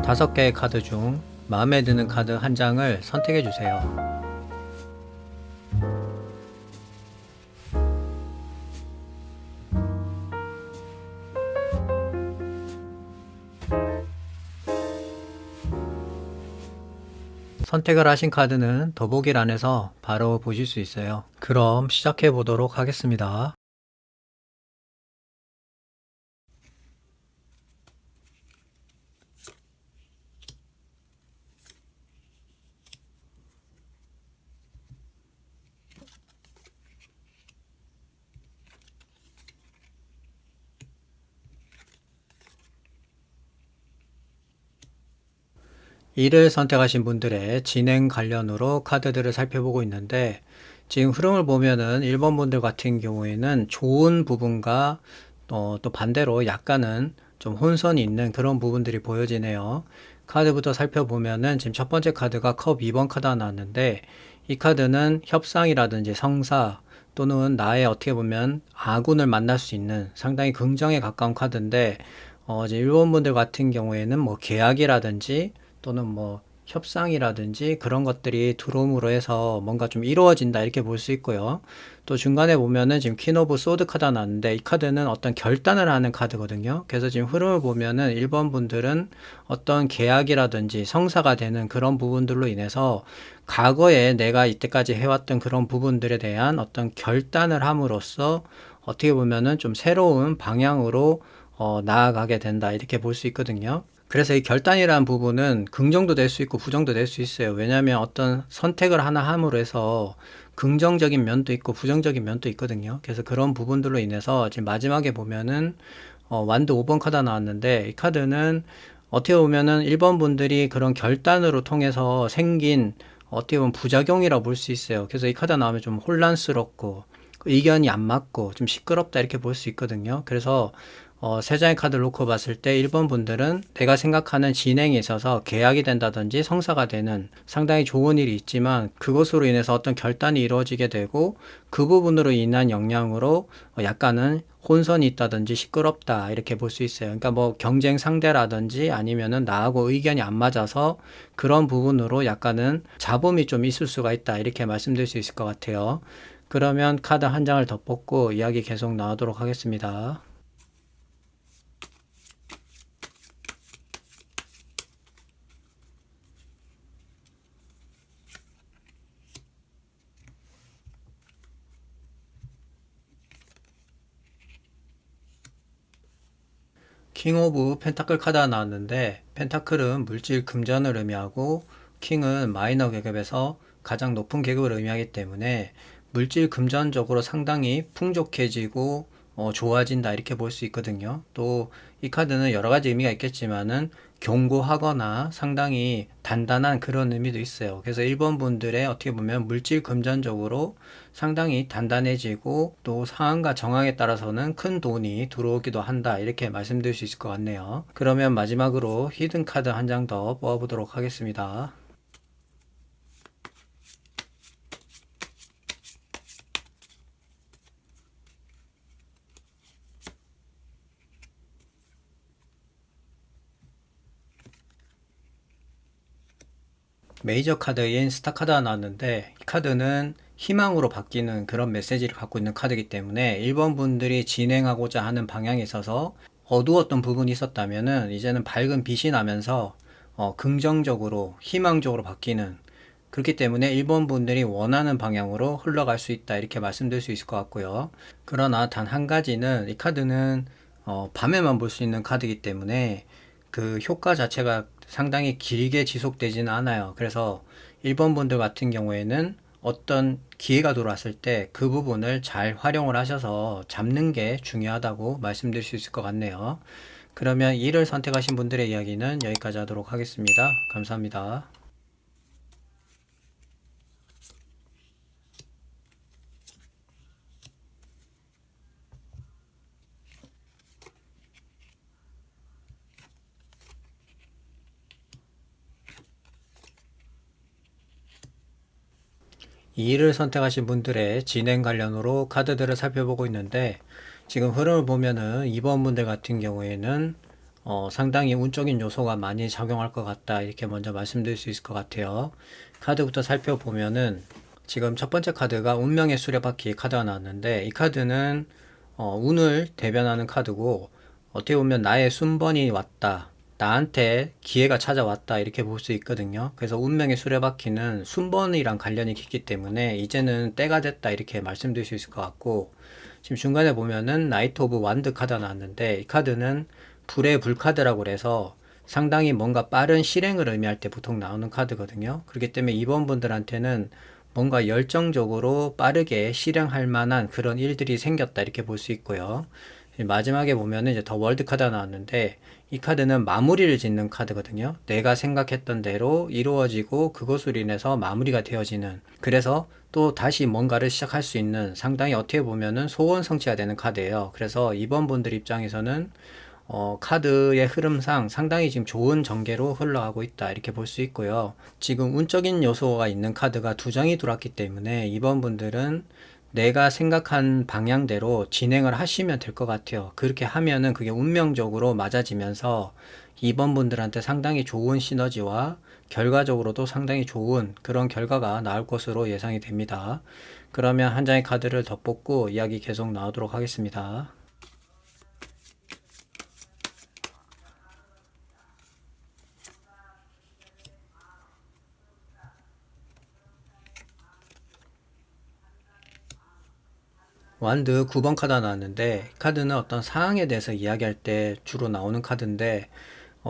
5개의 카드 중 마음에 드는 카드 한 장을 선택해 주세요. 선택을 하신 카드는 더보기란에서 바로 보실 수 있어요. 그럼 시작해 보도록 하겠습니다. 이를 선택하신 분들의 진행 관련으로 카드들을 살펴보고 있는데, 지금 흐름을 보면은 1번 분들 같은 경우에는 좋은 부분과 또 반대로 약간은 좀 혼선이 있는 그런 부분들이 보여지네요. 카드부터 살펴보면은 지금 첫 번째 카드가 컵 2번 카드가 나왔는데, 이 카드는 협상이라든지 성사 또는 나의 어떻게 보면 아군을 만날 수 있는 상당히 긍정에 가까운 카드인데, 이제 일본 분들 같은 경우에는 뭐 계약이라든지 또는 뭐 협상이라든지 그런 것들이 들어옴으로 해서 뭔가 좀 이루어진다 이렇게 볼 수 있고요. 또 중간에 보면은 지금 퀸 오브 소드 카드가 나왔는데, 이 카드는 어떤 결단을 하는 카드거든요. 그래서 지금 흐름을 보면은 1번 분들은 어떤 계약이라든지 성사가 되는 그런 부분들로 인해서 과거에 내가 이때까지 해왔던 그런 부분들에 대한 어떤 결단을 함으로써 어떻게 보면은 좀 새로운 방향으로 나아가게 된다 이렇게 볼 수 있거든요. 그래서 이 결단이라는 부분은 긍정도 될 수 있고 부정도 될 수 있어요. 왜냐하면 어떤 선택을 하나 함으로 해서 긍정적인 면도 있고 부정적인 면도 있거든요. 그래서 그런 부분들로 인해서 지금 마지막에 보면은 완드 5번 카드 나왔는데, 이 카드는 어떻게 보면은 1번 분들이 그런 결단으로 통해서 생긴 어떻게 보면 부작용이라고 볼 수 있어요. 그래서 이 카드 나오면 좀 혼란스럽고 의견이 안 맞고 좀 시끄럽다 이렇게 볼 수 있거든요. 그래서 세 장의 카드를 놓고 봤을 때 1번 분들은 내가 생각하는 진행에 있어서 계약이 된다든지 성사가 되는 상당히 좋은 일이 있지만, 그것으로 인해서 어떤 결단이 이루어지게 되고 그 부분으로 인한 영향으로 약간은 혼선이 있다든지 시끄럽다 이렇게 볼 수 있어요. 그러니까 뭐 경쟁 상대라든지 아니면은 나하고 의견이 안 맞아서 그런 부분으로 약간은 잡음이 좀 있을 수가 있다 이렇게 말씀드릴 수 있을 것 같아요. 그러면 카드 한 장을 더 뽑고 이야기 계속 나누도록 하겠습니다. 킹 오브 펜타클 카드가 나왔는데, 펜타클은 물질 금전을 의미하고 킹은 마이너 계급에서 가장 높은 계급을 의미하기 때문에 물질 금전적으로 상당히 풍족해지고 좋아진다 이렇게 볼 수 있거든요. 또 이 카드는 여러 가지 의미가 있겠지만은 견고하거나 상당히 단단한 그런 의미도 있어요. 그래서 일본 분들의 어떻게 보면 물질 금전적으로 상당히 단단해지고 또 상황과 정황에 따라서는 큰 돈이 들어오기도 한다 이렇게 말씀드릴 수 있을 것 같네요. 그러면 마지막으로 히든 카드 한 장 더 뽑아보도록 하겠습니다. 메이저 카드인 스타 카드가 나왔는데, 이 카드는 희망으로 바뀌는 그런 메시지를 갖고 있는 카드이기 때문에 1번 분들이 진행하고자 하는 방향에 있어서 어두웠던 부분이 있었다면은 이제는 밝은 빛이 나면서 긍정적으로 희망적으로 바뀌는, 그렇기 때문에 1번 분들이 원하는 방향으로 흘러갈 수 있다 이렇게 말씀드릴 수 있을 것 같고요. 그러나 단 한 가지는, 이 카드는 밤에만 볼 수 있는 카드이기 때문에 그 효과 자체가 상당히 길게 지속되지는 않아요. 그래서 1번 분들 같은 경우에는 어떤 기회가 들어왔을 때 그 부분을 잘 활용을 하셔서 잡는 게 중요하다고 말씀드릴 수 있을 것 같네요. 그러면 이를 선택하신 분들의 이야기는 여기까지 하도록 하겠습니다. 감사합니다. 이 일을 선택하신 분들의 진행 관련으로 카드들을 살펴보고 있는데, 지금 흐름을 보면은 2번 분들 같은 경우에는 상당히 운적인 요소가 많이 작용할 것 같다. 이렇게 먼저 말씀드릴 수 있을 것 같아요. 카드부터 살펴보면은 지금 첫 번째 카드가 운명의 수레바퀴 카드가 나왔는데 이 카드는 운을 대변하는 카드고 어떻게 보면 나의 순번이 왔다. 나한테 기회가 찾아왔다. 이렇게 볼 수 있거든요. 그래서 운명의 수레바퀴는 순번이랑 관련이 깊기 때문에 이제는 때가 됐다. 이렇게 말씀드릴 수 있을 것 같고 지금 중간에 보면은 나이트 오브 완드 카드가 나왔는데 이 카드는 불의 불 카드라고 그래서 상당히 뭔가 빠른 실행을 의미할 때 보통 나오는 카드거든요. 그렇기 때문에 이번 분들한테는 뭔가 열정적으로 빠르게 실행할 만한 그런 일들이 생겼다 이렇게 볼 수 있고요. 마지막에 보면은 이제 더 월드 카드가 나왔는데 이 카드는 마무리를 짓는 카드거든요. 내가 생각했던 대로 이루어지고 그것으로 인해서 마무리가 되어지는, 그래서 또 다시 뭔가를 시작할 수 있는 상당히 어떻게 보면은 소원 성취가 되는 카드예요. 그래서 이번 분들 입장에서는 카드의 흐름상 상당히 지금 좋은 전개로 흘러가고 있다 이렇게 볼 수 있고요. 지금 운적인 요소가 있는 카드가 두 장이 들어왔기 때문에 이번 분들은 내가 생각한 방향대로 진행을 하시면 될 것 같아요. 그렇게 하면은 그게 운명적으로 맞아지면서 이번 분들한테 상당히 좋은 시너지와 결과적으로도 상당히 좋은 그런 결과가 나올 것으로 예상이 됩니다. 그러면 한 장의 카드를 더 뽑고 이야기 계속 나오도록 하겠습니다. 완드 9번 카드가 나왔는데 카드는 어떤 상황에 대해서 이야기할 때 주로 나오는 카드인데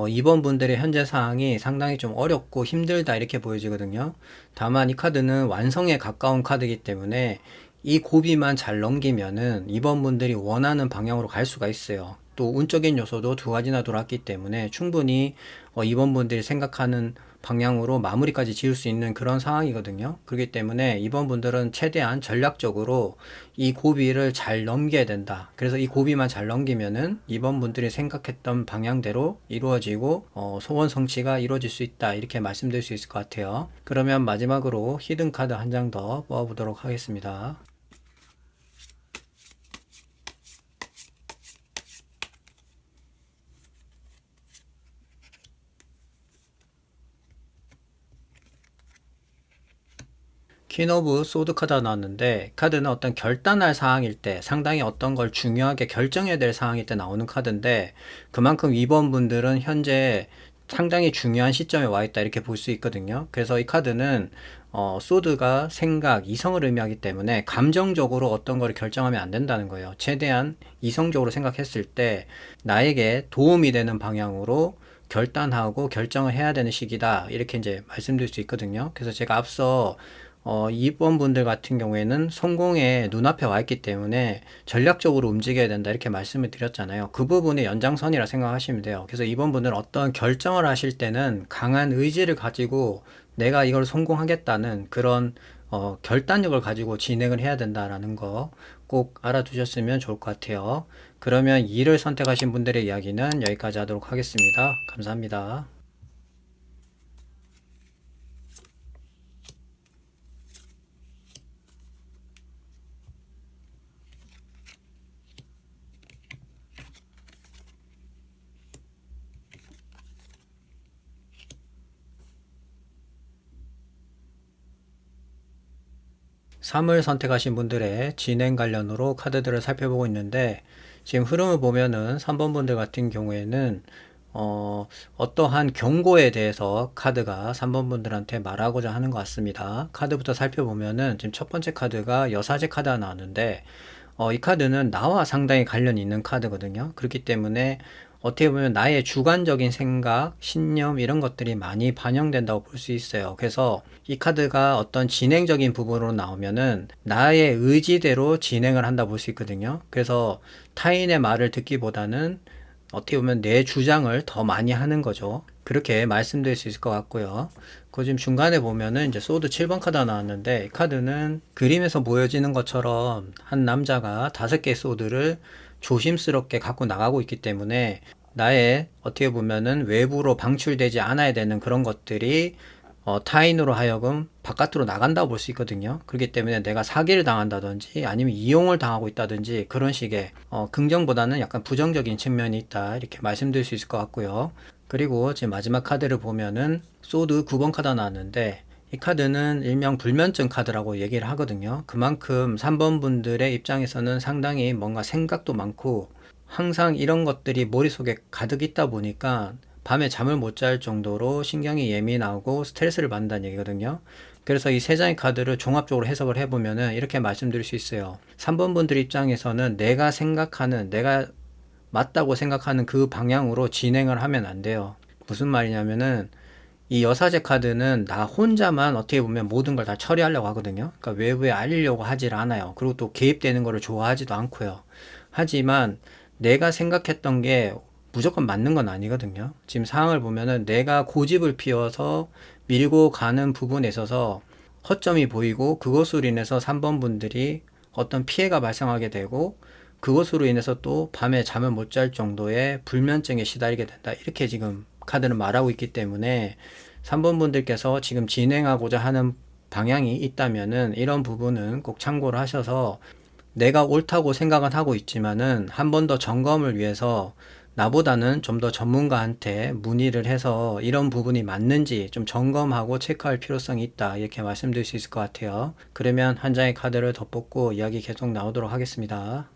이번 분들의 현재 상황이 상당히 좀 어렵고 힘들다 이렇게 보여지거든요. 다만 이 카드는 완성에 가까운 카드이기 때문에 이 고비만 잘 넘기면은 이번 분들이 원하는 방향으로 갈 수가 있어요. 또 운적인 요소도 두 가지나 들어왔기 때문에 충분히 이번 분들이 생각하는 방향으로 마무리까지 지을 수 있는 그런 상황이거든요. 그렇기 때문에 이번 분들은 최대한 전략적으로 이 고비를 잘 넘겨야 된다. 그래서 이 고비만 잘 넘기면은 이번 분들이 생각했던 방향대로 이루어지고 소원 성취가 이루어질 수 있다. 이렇게 말씀드릴 수 있을 것 같아요. 그러면 마지막으로 히든 카드 한 장 더 뽑아보도록 하겠습니다. '퀸 오브 소드' 카드가 나왔는데 카드는 어떤 결단할 사항일 때 상당히 어떤 걸 중요하게 결정해야 될 상황일 때 나오는 카드인데 그만큼 이번 분들은 현재 상당히 중요한 시점에 와 있다 이렇게 볼 수 있거든요. 그래서 이 카드는 소드가 생각, 이성을 의미하기 때문에 감정적으로 어떤 거를 결정하면 안 된다는 거예요. 최대한 이성적으로 생각했을 때 나에게 도움이 되는 방향으로 결단하고 결정을 해야 되는 시기다. 이렇게 이제 말씀드릴 수 있거든요. 그래서 제가 앞서 이번 분들 같은 경우에는 성공의 눈앞에 와 있기 때문에 전략적으로 움직여야 된다 이렇게 말씀을 드렸잖아요. 그 부분의 연장선이라 생각하시면 돼요. 그래서 이번 분들은 어떤 결정을 하실 때는 강한 의지를 가지고 내가 이걸 성공하겠다는 그런 결단력을 가지고 진행을 해야 된다라는 거 꼭 알아두셨으면 좋을 것 같아요. 그러면 2를 선택하신 분들의 이야기는 여기까지 하도록 하겠습니다. 감사합니다. 3을 선택하신 분들의 진행 관련으로 카드들을 살펴보고 있는데 지금 흐름을 보면은 3번 분들 같은 경우에는 어떠한 경고에 대해서 카드가 3번 분들한테 말하고자 하는 것 같습니다. 카드부터 살펴보면은 지금 첫 번째 카드가 여사제 카드가 나왔는데 이 카드는 나와 상당히 관련이 있는 카드거든요. 그렇기 때문에 어떻게 보면 나의 주관적인 생각, 신념 이런 것들이 많이 반영된다고 볼 수 있어요. 그래서 이 카드가 어떤 진행적인 부분으로 나오면은 나의 의지대로 진행을 한다 볼 수 있거든요. 그래서 타인의 말을 듣기보다는 어떻게 보면 내 주장을 더 많이 하는 거죠. 그렇게 말씀드릴 수 있을 것 같고요. 그 지금 중간에 보면은 이제 소드 7번 카드가 나왔는데 이 카드는 그림에서 보여지는 것처럼 한 남자가 5개의 소드를 조심스럽게 갖고 나가고 있기 때문에 나의 어떻게 보면은 외부로 방출되지 않아야 되는 그런 것들이 타인으로 하여금 바깥으로 나간다고 볼 수 있거든요. 그렇기 때문에 내가 사기를 당한다든지 아니면 이용을 당하고 있다든지 그런 식의 긍정보다는 약간 부정적인 측면이 있다 이렇게 말씀드릴 수 있을 것 같고요. 그리고 지금 마지막 카드를 보면은 소드 9번 카드 나왔는데 이 카드는 일명 불면증 카드라고 얘기를 하거든요. 그만큼 3번 분들의 입장에서는 상당히 뭔가 생각도 많고 항상 이런 것들이 머릿속에 가득 있다 보니까 밤에 잠을 못 잘 정도로 신경이 예민하고 스트레스를 받는다는 얘기거든요. 그래서 이 세 장의 카드를 종합적으로 해석을 해보면은 이렇게 말씀드릴 수 있어요. 3번 분들 입장에서는 내가 생각하는, 내가 맞다고 생각하는 그 방향으로 진행을 하면 안 돼요. 무슨 말이냐면은 이 여사제 카드는 나 혼자만 어떻게 보면 모든 걸 다 처리하려고 하거든요. 그러니까 외부에 알리려고 하질 않아요. 그리고 또 개입되는 거를 좋아하지도 않고요. 하지만 내가 생각했던 게 무조건 맞는 건 아니거든요. 지금 상황을 보면은 내가 고집을 피워서 밀고 가는 부분에 있어서 허점이 보이고 그것으로 인해서 3번 분들이 어떤 피해가 발생하게 되고 그것으로 인해서 또 밤에 잠을 못 잘 정도의 불면증에 시달리게 된다. 이렇게 지금 카드는 말하고 있기 때문에 3번 분들께서 지금 진행하고자 하는 방향이 있다면은 이런 부분은 꼭 참고를 하셔서 내가 옳다고 생각은 하고 있지만은 한 번 더 점검을 위해서 나보다는 좀 더 전문가한테 문의를 해서 이런 부분이 맞는지 좀 점검하고 체크할 필요성이 있다. 이렇게 말씀드릴 수 있을 것 같아요. 그러면 한 장의 카드를 더 뽑고 이야기 계속 나오도록 하겠습니다.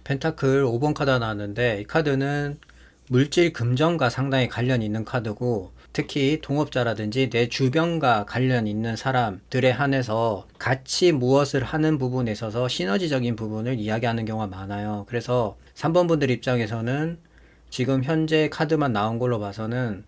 펜타클 5번 카드가 나왔는데 이 카드는 물질 금전과 상당히 관련이 있는 카드고 특히 동업자라든지 내 주변과 관련 있는 사람들에 한해서 같이 무엇을 하는 부분에 있어서 시너지적인 부분을 이야기하는 경우가 많아요. 그래서 3번 분들 입장에서는 지금 현재 카드만 나온 걸로 봐서는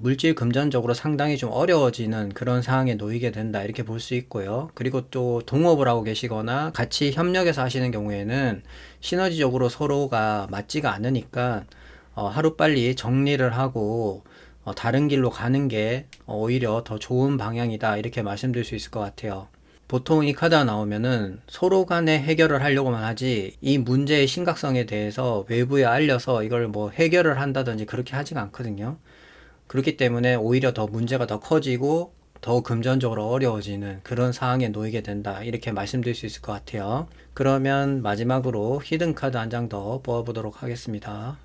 물질 금전적으로 상당히 좀 어려워지는 그런 상황에 놓이게 된다 이렇게 볼 수 있고요. 그리고 또 동업을 하고 계시거나 같이 협력해서 하시는 경우에는 시너지적으로 서로가 맞지가 않으니까 하루빨리 정리를 하고 다른 길로 가는 게 오히려 더 좋은 방향이다 이렇게 말씀드릴 수 있을 것 같아요. 보통 이 카드가 나오면은 서로 간에 해결을 하려고만 하지 이 문제의 심각성에 대해서 외부에 알려서 이걸 뭐 해결을 한다든지 그렇게 하지가 않거든요. 그렇기 때문에 오히려 더 문제가 더 커지고 더 금전적으로 어려워지는 그런 상황에 놓이게 된다. 이렇게 말씀드릴 수 있을 것 같아요. 그러면 마지막으로 히든 카드 한 장 더 뽑아보도록 하겠습니다.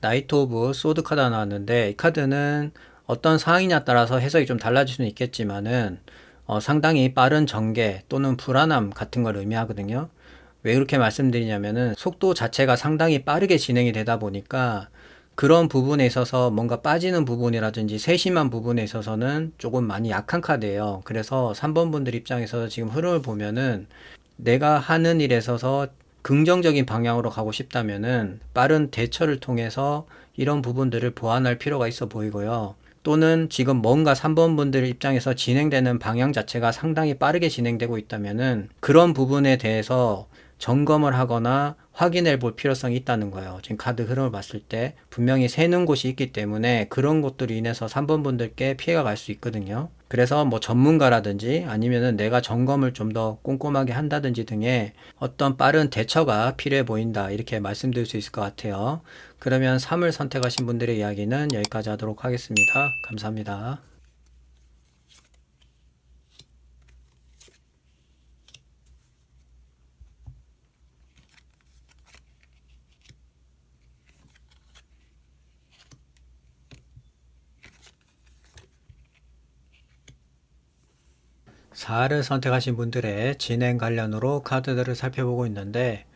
나이트 오브 소드 카드가 나왔는데 이 카드는 어떤 상황이냐에 따라서 해석이 좀 달라질 수는 있겠지만은 상당히 빠른 전개 또는 불안함 같은 걸 의미하거든요. 왜 그렇게 말씀드리냐면은 속도 자체가 상당히 빠르게 진행이 되다 보니까 그런 부분에 있어서 뭔가 빠지는 부분이라든지 세심한 부분에 있어서는 조금 많이 약한 카드예요. 그래서 3번 분들 입장에서 지금 흐름을 보면은 내가 하는 일에 있어서 긍정적인 방향으로 가고 싶다면은 빠른 대처를 통해서 이런 부분들을 보완할 필요가 있어 보이고요. 또는 지금 뭔가 3번 분들 입장에서 진행되는 방향 자체가 상당히 빠르게 진행되고 있다면은 그런 부분에 대해서 점검을 하거나 확인해 볼 필요성이 있다는 거예요. 지금 카드 흐름을 봤을 때 분명히 새는 곳이 있기 때문에 그런 것들로 인해서 3번 분들께 피해가 갈 수 있거든요. 그래서 뭐 전문가라든지 아니면은 내가 점검을 좀 더 꼼꼼하게 한다든지 등의 어떤 빠른 대처가 필요해 보인다. 이렇게 말씀드릴 수 있을 것 같아요. 그러면 3을 선택하신 분들의 이야기는 여기까지 하도록 하겠습니다. 감사합니다. 4를 선택하신 분들의 진행 관련으로 카드들을 살펴보고 있는데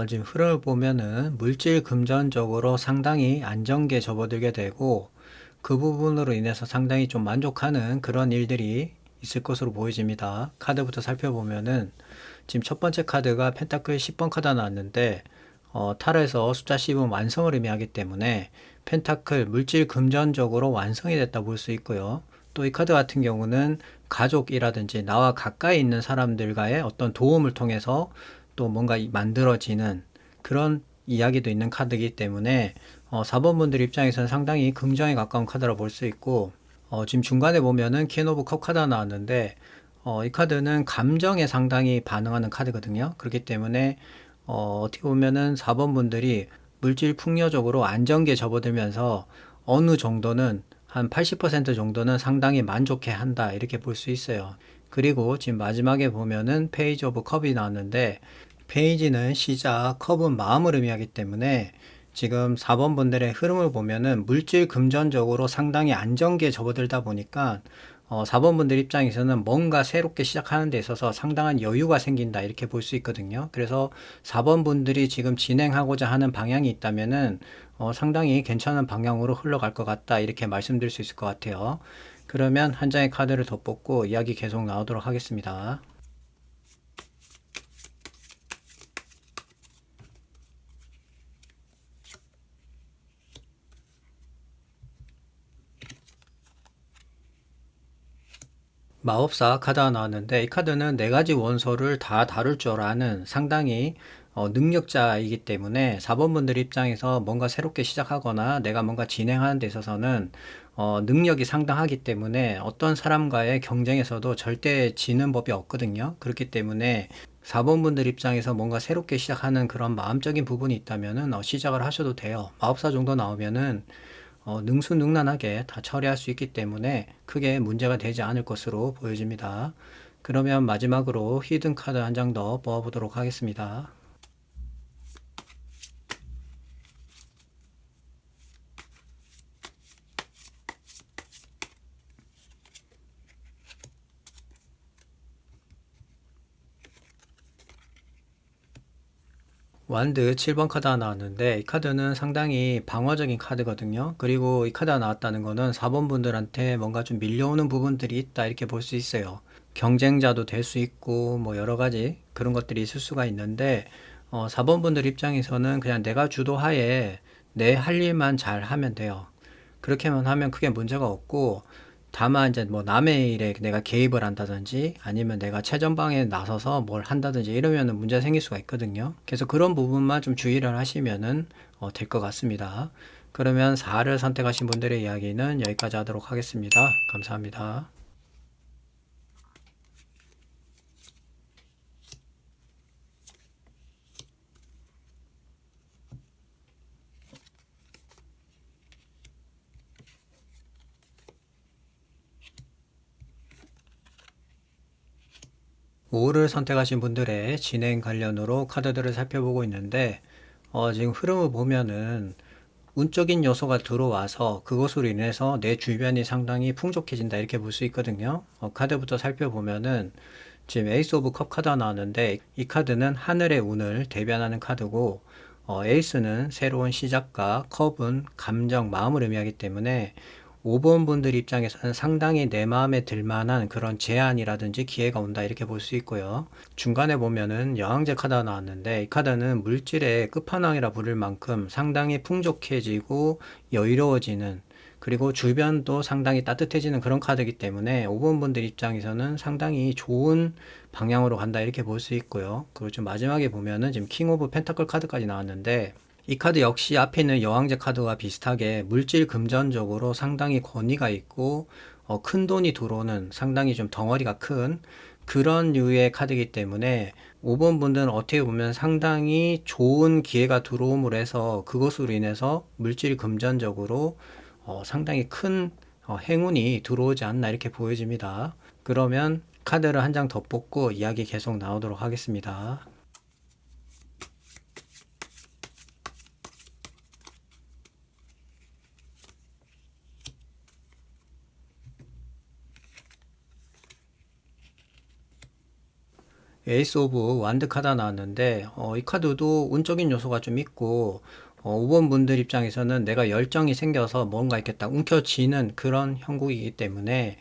지금 흐름을 보면은 물질 금전적으로 상당히 안정기에 접어들게 되고 그 부분으로 인해서 상당히 좀 만족하는 그런 일들이 있을 것으로 보여집니다. 카드부터 살펴보면은 지금 첫 번째 카드가 펜타클 10번 카드가 나왔는데 타로에서 숫자 10은 완성을 의미하기 때문에 펜타클 물질 금전적으로 완성이 됐다 볼 수 있고요. 또 이 카드 같은 경우는 가족이라든지 나와 가까이 있는 사람들과의 어떤 도움을 통해서 또 뭔가 만들어지는 그런 이야기도 있는 카드이기 때문에 4번 분들 입장에서는 상당히 긍정에 가까운 카드라 볼 수 있고, 지금 중간에 보면은 퀸 오브 컵 카드가 나왔는데 이 카드는 감정에 상당히 반응하는 카드거든요. 그렇기 때문에 어떻게 보면은 4번 분들이 물질 풍요적으로 안정기에 접어들면서 어느 정도는 한 80% 정도는 상당히 만족해 한다 이렇게 볼 수 있어요. 그리고 지금 마지막에 보면은 페이지 오브 컵이 나왔는데, 페이지는 시작, 컵은 마음을 의미하기 때문에 지금 4번 분들의 흐름을 보면은 물질 금전적으로 상당히 안정기에 접어들다 보니까 4번 분들 입장에서는 뭔가 새롭게 시작하는 데 있어서 상당한 여유가 생긴다 이렇게 볼 수 있거든요. 그래서 4번 분들이 지금 진행하고자 하는 방향이 있다면은 상당히 괜찮은 방향으로 흘러갈 것 같다 이렇게 말씀드릴 수 있을 것 같아요. 그러면 한 장의 카드를 더 뽑고 이야기 계속 나오도록 하겠습니다. 마법사 카드가 나왔는데, 이 카드는 네 가지 원소를 다 다룰 줄 아는 상당히 능력자이기 때문에 4번 분들 입장에서 뭔가 새롭게 시작하거나 내가 뭔가 진행하는 데 있어서는 능력이 상당하기 때문에 어떤 사람과의 경쟁에서도 절대 지는 법이 없거든요. 그렇기 때문에 4번 분들 입장에서 뭔가 새롭게 시작하는 그런 마음적인 부분이 있다면은 시작을 하셔도 돼요. 마법사 정도 나오면은 능수능란하게 다 처리할 수 있기 때문에 크게 문제가 되지 않을 것으로 보여집니다. 그러면 마지막으로 히든 카드 한 장 더 뽑아보도록 하겠습니다. 7번 카드가 나왔는데, 이 카드는 상당히 방어적인 카드거든요. 그리고 이 카드가 나왔다는 거는 4번 분들한테 뭔가 좀 밀려오는 부분들이 있다 이렇게 볼 수 있어요. 경쟁자도 될 수 있고 뭐 여러 가지 그런 것들이 있을 수가 있는데, 4번 분들 입장에서는 그냥 내가 주도하에 내 할 일만 잘 하면 돼요. 그렇게만 하면 크게 문제가 없고, 다만 이제 뭐 남의 일에 내가 개입을 한다든지 아니면 내가 최전방에 나서서 뭘 한다든지 이러면은 문제가 생길 수가 있거든요. 그래서 그런 부분만 좀 주의를 하시면은 될 것 같습니다. 그러면 4를 선택하신 분들의 이야기는 여기까지 하도록 하겠습니다. 감사합니다. 5를 선택하신 분들의 진행 관련으로 카드들을 살펴보고 있는데, 지금 흐름을 보면은 운적인 요소가 들어와서 그것으로 인해서 내 주변이 상당히 풍족해진다 이렇게 볼 수 있거든요. 카드부터 살펴보면은 지금 에이스 오브 컵 카드가 나왔는데, 이 카드는 하늘의 운을 대변하는 카드고, 에이스는 새로운 시작과 컵은 감정, 마음을 의미하기 때문에 5번 분들 입장에서는 상당히 내 마음에 들만한 그런 제안이라든지 기회가 온다 이렇게 볼 수 있고요. 중간에 보면은 여왕제 카드가 나왔는데, 이 카드는 물질의 끝판왕이라 부를 만큼 상당히 풍족해지고 여유로워지는, 그리고 주변도 상당히 따뜻해지는 그런 카드이기 때문에 5번 분들 입장에서는 상당히 좋은 방향으로 간다 이렇게 볼 수 있고요. 그리고 좀 마지막에 보면은 지금 킹 오브 펜타클 카드까지 나왔는데, 이 카드 역시 앞에 있는 여왕제 카드와 비슷하게 물질 금전적으로 상당히 권위가 있고 큰 돈이 들어오는 상당히 좀 덩어리가 큰 그런 류의 카드이기 때문에 5번 분들은 어떻게 보면 상당히 좋은 기회가 들어옴으로 해서 그것으로 인해서 물질 금전적으로 상당히 큰 행운이 들어오지 않나 이렇게 보여집니다. 그러면 카드를 한 장 더 뽑고 이야기 계속 나오도록 하겠습니다. 에이스 오브 완드 카드가 나왔는데 이 카드도 운적인 요소가 좀 있고 5번 분들 입장에서는 내가 열정이 생겨서 뭔가 이렇게 딱 움켜쥐는 그런 형국이기 때문에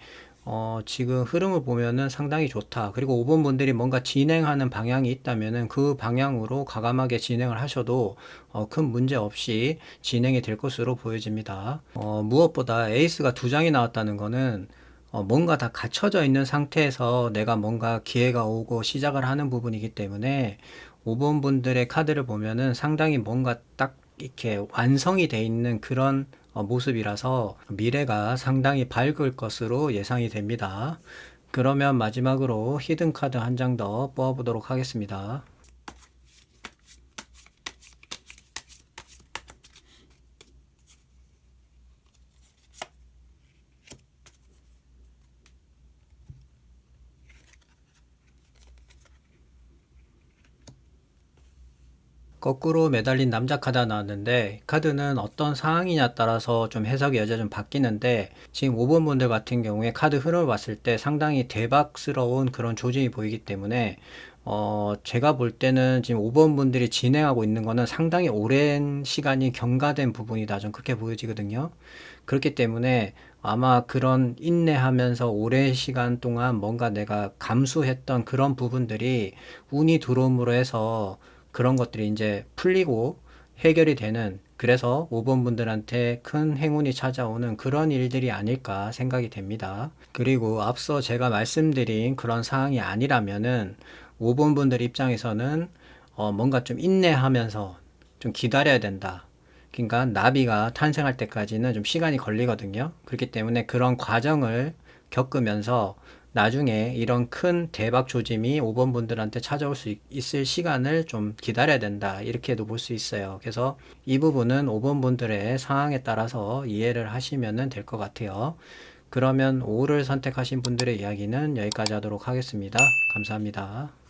지금 흐름을 보면은 상당히 좋다. 그리고 5번 분들이 뭔가 진행하는 방향이 있다면은 그 방향으로 과감하게 진행을 하셔도 큰 문제 없이 진행이 될 것으로 보여집니다. 무엇보다 에이스가 두 장이 나왔다는 거는 뭔가 다 갖춰져 있는 상태에서 내가 뭔가 기회가 오고 시작을 하는 부분이기 때문에 5번 분들의 카드를 보면은 상당히 뭔가 딱 이렇게 완성이 돼 있는 그런 모습이라서 미래가 상당히 밝을 것으로 예상이 됩니다. 그러면 마지막으로 히든 카드 한 장 더 뽑아보도록 하겠습니다. 거꾸로 매달린 남자 카드 나왔는데 카드는 어떤 상황이냐 따라서 좀 해석이 여자 좀 바뀌는데 지금 5번 분들 같은 경우에 카드 흐름을 봤을 때 상당히 대박스러운 그런 조짐이 보이기 때문에 제가 볼 때는 지금 5번 분들이 진행하고 있는 거는 상당히 오랜 시간이 경과된 부분이다. 좀 그렇게 보여지거든요. 그렇기 때문에 아마 그런 인내하면서 오랜 시간 동안 뭔가 내가 감수했던 그런 부분들이 운이 들어옴으로 해서 그런 것들이 이제 풀리고 해결이 되는, 그래서 5번 분들한테 큰 행운이 찾아오는 그런 일들이 아닐까 생각이 됩니다. 그리고 앞서 제가 말씀드린 그런 상황이 아니라면은 5번 분들 입장에서는 뭔가 좀 인내하면서 좀 기다려야 된다. 그러니까 나비가 탄생할 때까지는 좀 시간이 걸리거든요. 그렇기 때문에 그런 과정을 겪으면서 나중에 이런 큰 대박 조짐이 5번 분들한테 찾아올 수 있을 시간을 좀 기다려야 된다. 이렇게도 볼 수 있어요. 그래서 이 부분은 5번 분들의 상황에 따라서 이해를 하시면 될 것 같아요. 그러면 5를 선택하신 분들의 이야기는 여기까지 하도록 하겠습니다. 감사합니다.